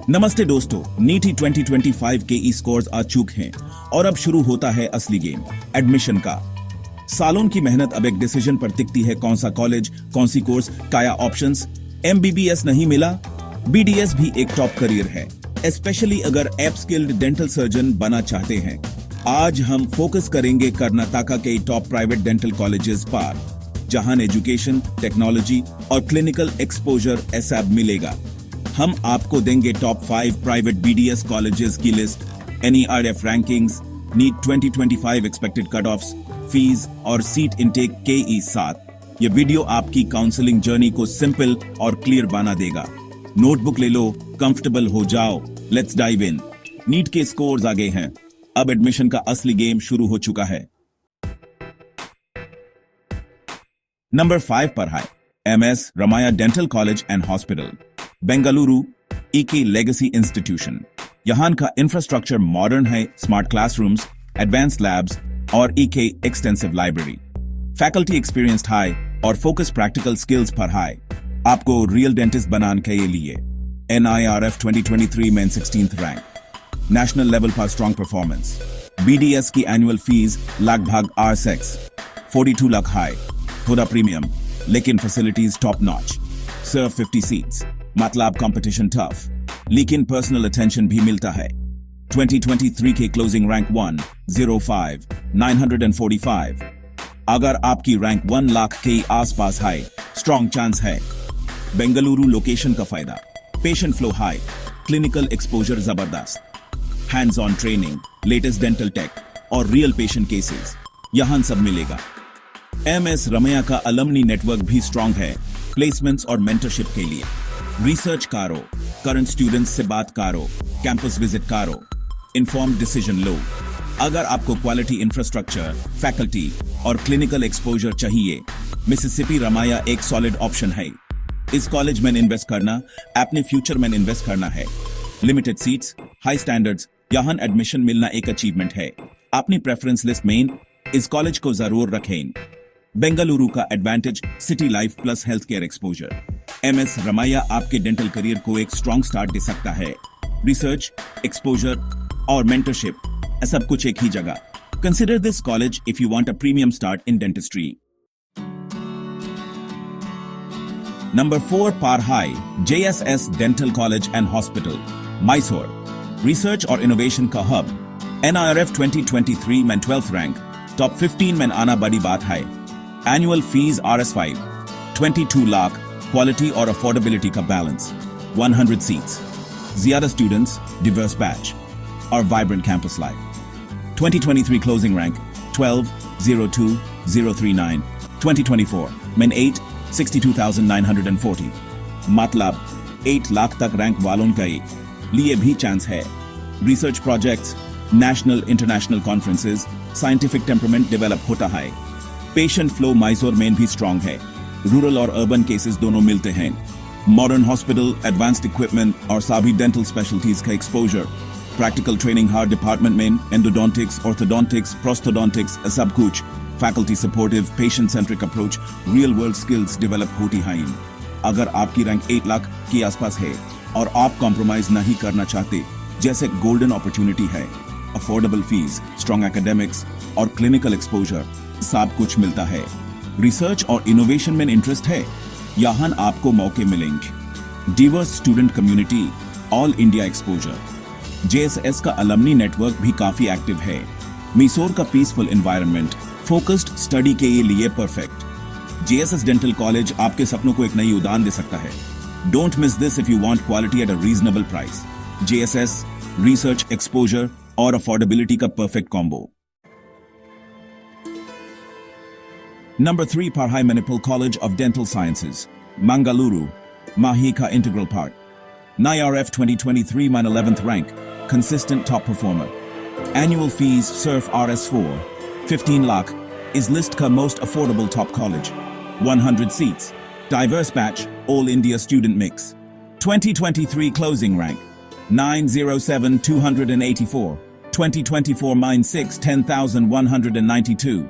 नमस्ते दोस्तों, नीटी 2025 के ई स्कोर्स आ चुके हैं और अब शुरू होता है असली गेम, एडमिशन का। सालों की मेहनत अब एक डिसीजन पर टिकती है, कौन सा कॉलेज, कौन सी कोर्स, क्या ऑप्शंस। एमबीबीएस नहीं मिला, बीडीएस भी एक टॉप करियर है, स्पेशली अगर एप स्किल्ड डेंटल सर्जन बना चाहते हैं। आज हम फोकस करेंगे कर्नाटका के टॉप प्राइवेट डेंटल कॉलेजेस पर, जहां एजुकेशन, टेक्नोलॉजी और क्लिनिकल एक्सपोजर ऐसा मिलेगा। हम आपको देंगे टॉप 5 प्राइवेट बीडीएस कॉलेजेस की list, NIRF rankings, NEET 2025 expected cut offs, fees और सीट इनटेक के ई साथ। ये वीडियो आपकी काउंसलिंग जर्नी को सिंपल और क्लियर बना देगा। नोटबुक ले लो, कंफर्टेबल हो जाओ, लेट्स डाइव इन। नीट के स्कोर्स आ गए हैं, अब एडमिशन का असली गेम शुरू हो चुका है। नंबर 5 पर है MS Ramya dental college and hospital, Bengaluru, ईके लेगेसी इंस्टीट्यूशन। यहां का इंफ्रास्ट्रक्चर मॉडर्न है, स्मार्ट क्लासरूम्स, एडवांस्ड लैब्स और ईके extensive library. Faculty experienced high और फोकस प्रैक्टिकल स्किल्स पर हाई, आपको रियल डेंटिस्ट बनाने के लिए। एनआईआरएफ 2023 में 16th रैंक, नेशनल लेवल पर स्ट्रॉन्ग परफॉर्मेंस। बीडीएस की एनुअल फीस लगभग R6 42 लाख हाई, थोड़ा प्रीमियम लेकिन फैसिलिटीज टॉप नॉच। सिर्फ 50 सीट्स, मतलब कंपटीशन टफ, लेकिन पर्सनल अटेंशन भी मिलता है। 2023 के क्लोजिंग रैंक 105 945। अगर आपकी रैंक 1 लाख के आसपास है, स्ट्रॉन्ग चांस है। बेंगलुरु लोकेशन का फायदा, patient flow high, clinical exposure जबरदस्त, hands on training, latest dental tech और रियल पेशेंट केसेस, यहां सब मिलेगा। एमएस रमैया का अलमनी नेटवर्क भी स्ट्रॉन्ग है, प्लेसमेंट्स और मेंटरशिप के लिए। रिसर्च करो, करंट स्टूडेंट्स से बात करो, कैंपस विजिट करो, इन्फॉर्म्ड डिसीजन लो। अगर आपको क्वालिटी इंफ्रास्ट्रक्चर, फैकल्टी और क्लिनिकल एक्सपोजर चाहिए, मिसिसिपी रमैया एक सॉलिड ऑप्शन है। इस कॉलेज में इन्वेस्ट करना अपने फ्यूचर में इन्वेस्ट करना है। लिमिटेड सीट्स, हाई स्टैंडर्ड्स, यहां एडमिशन मिलना एक अचीवमेंट है। अपनी प्रेफरेंस लिस्ट में इस कॉलेज को जरूर रखें। बेंगलुरु का advantage, city life plus health care exposure. MS Ramaiah आपके डेंटल करियर को एक स्ट्रॉन्ग स्टार्ट दे सकता है। रिसर्च, एक्सपोजर और मेंटरशिप, सब कुछ एक ही जगह। Consider this college if you want a premium start in dentistry. Number 4 पर high JSS dental college and hospital, Mysore. Research और इनोवेशन का हब, NIRF 2023 में 12th रैंक, टॉप 15 में आना बड़ी बात है। Annual fees RS5 22 lakh, quality और अफोर्डेबिलिटी का बैलेंस, 100 सीट्स, ज्यादा स्टूडेंट्स, डिवर्स बैच और vibrant campus life. 2023 closing rank 1202039, 2024 में 8 62,940, मतलब 8 लाख तक रैंक वालों के लिए भी चांस है। Research projects, national international conferences, scientific temperament develop होता है। पेशेंट फ्लो मैसूर में भी स्ट्रॉन्ग है, रूरल और अर्बन केसेस दोनों मिलते हैं। मॉडर्न हॉस्पिटल, एडवांस्ड इक्विपमेंट और सभी डेंटल स्पेशलिटीज का एक्सपोजर। प्रैक्टिकल ट्रेनिंग हर डिपार्टमेंट में, एंडोडोंटिक्स, ऑर्थोडोंटिक्स, प्रोस्थोडोंटिक्स, सब कुछ। Faculty supportive, patient centric approach, real world skills develop होती हैं। अगर आपकी रैंक 8 लाख के आसपास है और आप कॉम्प्रोमाइज नहीं करना चाहते, जैसे गोल्डन अपॉर्चुनिटी है, अफोर्डेबल फीस, स्ट्रॉन्ग एकेडमिक्स और क्लिनिकल एक्सपोजर, सब कुछ मिलता है। रिसर्च और इनोवेशन में इंटरेस्ट है, यहां आपको मौके मिलेंगे। Divers student community, all India exposure. JSS का अलमनी नेटवर्क भी काफी एक्टिव है। मैसूर का पीसफुल एनवायरनमेंट, फोकस्ड स्टडी के लिए परफेक्ट। JSS डेंटल कॉलेज आपके सपनों को एक नई उड़ान दे सकता है। Don't miss this if you want quality at a reasonable price. JSS, research, exposure और अफोर्डेबिलिटी का perfect combo. Number 3 Parhai Manipal College of Dental Sciences, Mangaluru, Mahika integral part. NIRF 2023 mein 11th rank, consistent top performer. Annual fees surf RS4 15 lakh, is list ka most affordable top college. 100 seats, diverse batch, all India student mix. 2023 closing rank 907,284, 2024 mine 6 10,192,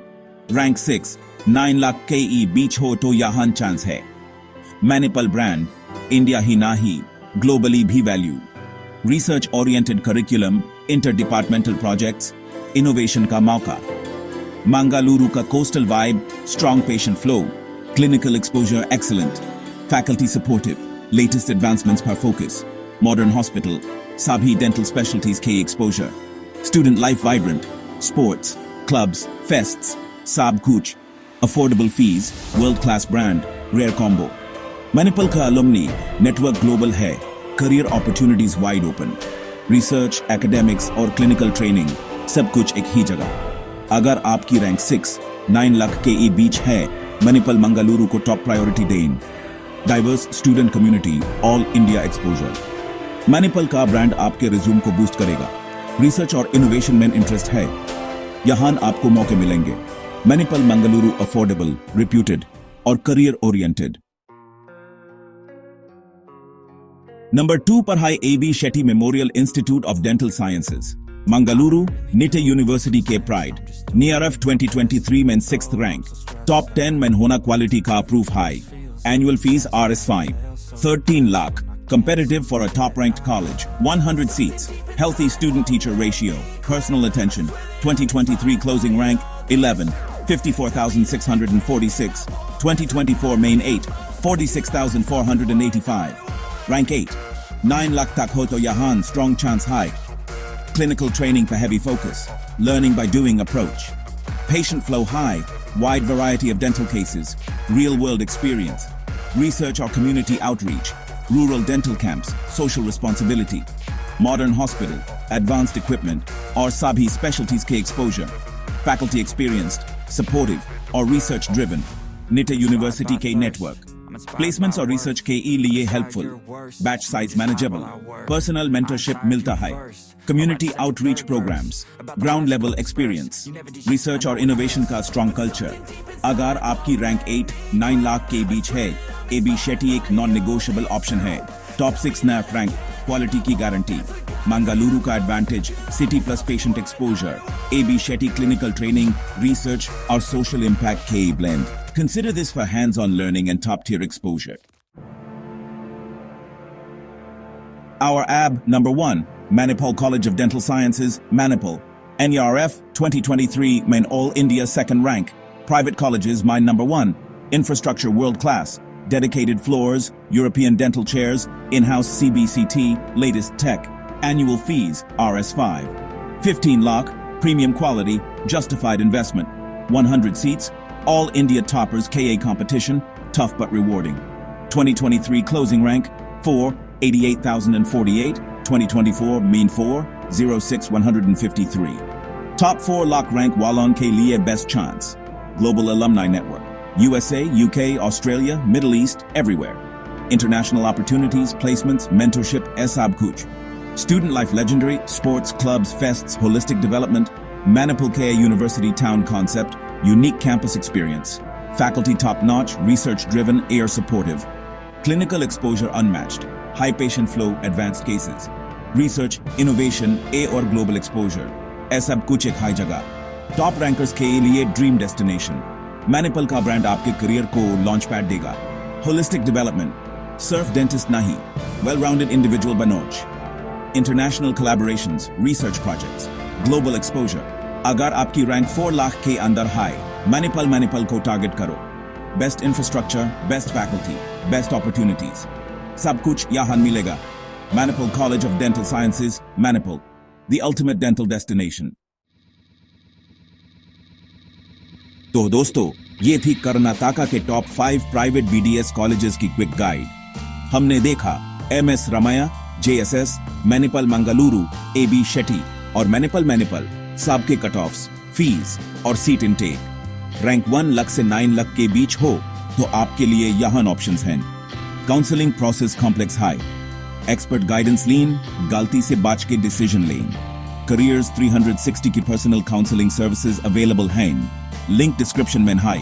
rank 6 9 lakh KE बीच हो तो यहां chance है। Manipal brand, India ही ना ही globally भी value. Research oriented curriculum, interdepartmental projects, innovation का मौका। मंगलुरु का coastal vibe, strong patient flow, clinical exposure excellent, faculty supportive, latest advancements पर फोकस, मॉडर्न हॉस्पिटल, सभी डेंटल स्पेशलिटीज के exposure, student life vibrant, sports, clubs, fests, सब कुछ, affordable fees, world class brand, rare combo. Manipal का alumni network global है, career opportunities wide open, research, academics और clinical training सब कुछ एक ही जगह। अगर आपकी रैंक 6-9 लाख के बीच है, मणिपाल मंगलुरु को टॉप प्रायोरिटी दें। Diverse student community, all India exposure. Manipal का ब्रांड आपके रिज्यूम को बूस्ट करेगा। रिसर्च और इनोवेशन में इंटरेस्ट है, यहां आपको मौके मिलेंगे। मणिपाल मंगलुरु अफोर्डेबल, रिप्यूटेड और करियर ओरिएंटेड। नंबर 2 पर है AB Shetty memorial institute of dental sciences, Mangaluru, Nitte university के प्राइड। NIRF 2023 में 6th रैंक, टॉप 10 में होना क्वालिटी का proof high. Annual fees RS5, 13 lakh, competitive for a top-ranked college, 100 seats, healthy student-teacher ratio, personal attention, 2023 closing rank, 11, 54,646, 2024 main 8, 46,485, rank 8, 9 lakh tak ho to yahan, strong chance high, clinical training for heavy focus, learning by doing approach, patient flow high, wide variety of dental cases, real-world experience, research or community outreach, rural dental camps, social responsibility, modern hospital, advanced equipment, or sabhi specialties ke exposure, faculty experienced, supportive, or research driven, NITE University ke network, placements or research ke liye helpful, batch size manageable, personal mentorship milta hai, community outreach programs, ground level experience, research और innovation का strong culture। अगर आपकी rank 8-9 lakh के बीच है, AB Shetty एक non negotiable option है। Top 6 NIRF rank, quality की guarantee. Mangaluru का advantage, city plus patient exposure, AB Shetty clinical training, research और सोशल इम्पैक्ट के blend. Consider this for hands-on learning and top-tier exposure. Our AB, number 1, Manipal College of Dental Sciences, Manipal. NIRF 2023 main All India 2nd rank. Private colleges, mine number 1. Infrastructure world class. Dedicated floors, European dental chairs, in-house CBCT, latest tech. Annual fees, RS5. 15 lakh, premium quality, justified investment. 100 seats, All India toppers KA competition, tough but rewarding. 2023 closing rank, 4, 88,048. 2024 mean 4, 06, 153. Top 4 lakh rank Wallon ke liye best chance. Global Alumni Network. USA, UK, Australia, Middle East, everywhere. International opportunities, placements, mentorship, SAB Kuch. Student life legendary, sports, clubs, fests, holistic development, Manipal KA University Town concept, unique campus experience. Faculty top-notch, research-driven, air supportive. Clinical exposure unmatched. High patient flow, advanced cases. Research, innovation, A or global exposure. ऐसा कुछ एक high जगह। Top rankers के लिए dream destination. Manipal का brand आपके career को launch pad देगा। होलिस्टिक डेवलपमेंट, सिर्फ डेंटिस्ट नहीं, वेल राउंडेड इंडिविजुअल बनोच। International collaborations, research projects, global exposure. अगर आपकी रैंक 4 लाख के अंदर हाई, मैनिपल को टारगेट करो। Best infrastructure, best faculty, best opportunities, सब कुछ यहाँ मिलेगा। Manipal College of Dental Sciences, Manipal, the ultimate dental destination. तो दोस्तों, ये थी कर्नाटका के टॉप 5 प्राइवेट BDS कॉलेजेस की क्विक गाइड। हमने देखा MS Ramaiah, JSS, Manipal Mangaluru, AB Shetty और Manipal सबके कट ऑफ्स, फीस और सीट इनटेक। रैंक 1 लाख से 9 लाख के बीच हो तो आपके लिए यहाँ ऑप्शंस हैं। Counselling process complex high, expert guidance लीन, गलती से बच के डिसीजन लें। करियर्स 360 की पर्सनल काउंसलिंग सर्विसेज अवेलेबल हैं। लिंक डिस्क्रिप्शन में है।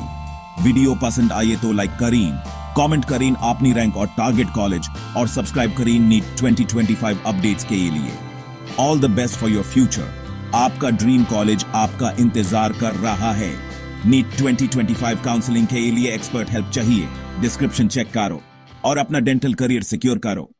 वीडियो पसंद आए तो लाइक करें, कमेंट करें अपनी रैंक और टारगेट कॉलेज और सब्सक्राइब करें नीट 2025 अपडेट्स के लिए। All the best for your future. आपका ड्रीम कॉलेज आपका इंतजार कर रहा है। नीट 2025 काउंसलिंग के लिए एक्सपर्ट हेल्प चाहिए? डिस्क्रिप्शन चेक करो और अपना डेंटल करियर सिक्योर करो।